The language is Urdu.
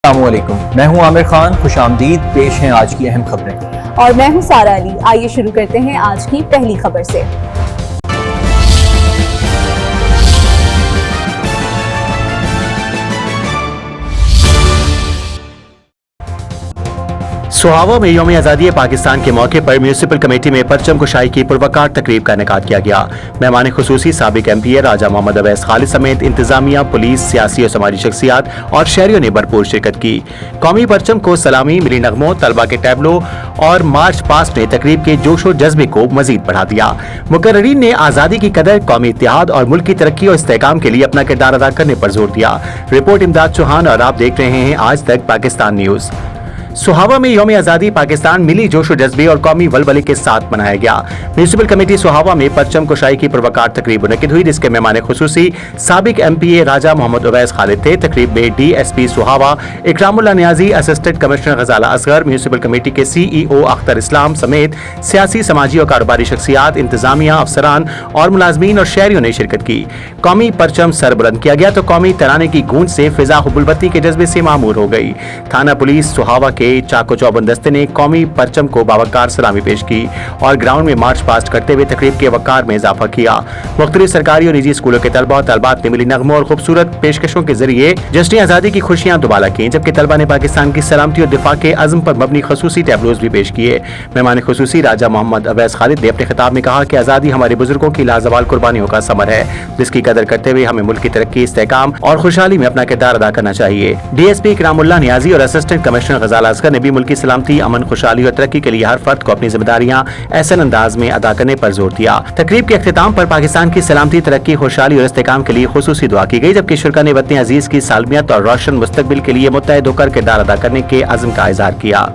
السلام علیکم، میں ہوں عامر خان۔ خوش آمدید، پیش ہیں آج کی اہم خبریں۔ اور میں ہوں سارا علی۔ آئیے شروع کرتے ہیں آج کی پہلی خبر سے۔ سہاوا میں یوم آزادی پاکستان کے موقع پر میونسپل کمیٹی میں پرچم کشائی کی پروقار تقریب کا انعقاد کیا گیا۔ مہمان خصوصی سابق ایم پی اے راجہ محمد اویس خالد سمیت انتظامیہ، پولیس، سیاسی اور سماجی شخصیات اور شہریوں نے بھرپور شرکت کی۔ قومی پرچم کو سلامی، ملی نغموں، طلبہ کے ٹیبلو اور مارچ پاسٹ نے تقریب کے جوش و جذبے کو مزید بڑھا دیا۔ مقررین نے آزادی کی قدر، قومی اتحاد اور ملک کی ترقی اور استحکام کے لیے اپنا کردار ادا کرنے پر زور دیا۔ رپورٹ امداد چوہان اور آپ دیکھ رہے ہیں آج تک پاکستان نیوز۔ سہاوا میں یوم آزادی پاکستان ملی جوش و جذبے اور قومی ولولے کے ساتھ منایا گیا۔ میونسپل کمیٹی سہاوا میں پرچم کشائی کی پروقار تقریب منعقد ہوئی، جس کے مہمان خصوصی سابق ایم پی اے راجہ محمد اویس خالد تھے۔ تقریب میں D S P Sohawa Ikramullah Niazi, assistant commissioner Ghazala Asghar, municipal committee کے سی ای او اختر اسلام سمیت سیاسی، سماجی اور کاروباری شخصیات، انتظامیہ، افسران اور ملازمین اور شہریوں نے شرکت کی۔ قومی پرچم سر بلند کیا گیا تو قومی ترانے کی گونج سے فضا حب الوطنی کے جذبے سے معمور ہو گئی۔ تھانہ پولیس سہاوا کے چاکو چوبند دستے نے قومی پرچم کو باوقار سلامی پیش کی اور گراؤنڈ میں مارچ پاسٹ کرتے ہوئے تقریب کے وقار میں اضافہ کیا۔ مختلف سرکاری اور نجی اسکولوں کے طلبہ اور طالبات نے ملی نغموں اور خوبصورت پیشکشوں کے ذریعے جشن آزادی کی خوشیاں دوبالا کیں، جبکہ طلبہ نے پاکستان کی سلامتی اور دفاع کے عزم پر مبنی خصوصی ٹیبلوز بھی پیش کیے۔ مہمان خصوصی راجہ محمد اویس خالد نے اپنے خطاب میں کہا کہ آزادی ہمارے بزرگوں کی لازوال قربانیوں کا ثمر ہے، جس کی قدر کرتے ہوئے ہمیں ملک کی ترقی، استحکام اور خوشحالی میں اپنا کردار ادا کرنا چاہیے۔ ڈی ایس پی اکرام اللہ نیازی اور اسسٹنٹ کمشنر غزالہ اصغر نے بھی ملکی سلامتی، امن، خوشحالی اور ترقی کے لیے ہر فرد کو اپنی ذمہ داریاں احسن انداز میں ادا کرنے پر زور دیا۔ تقریب کے اختتام پر پاکستان کی سلامتی، ترقی، خوشحالی اور استحکام کے لیے خصوصی دعا کی گئی، جبکہ شرکا نے وطن عزیز کی سالمیت اور روشن مستقبل کے لیے متحد ہو کر کردار ادا کرنے کے عزم کا اظہار کیا۔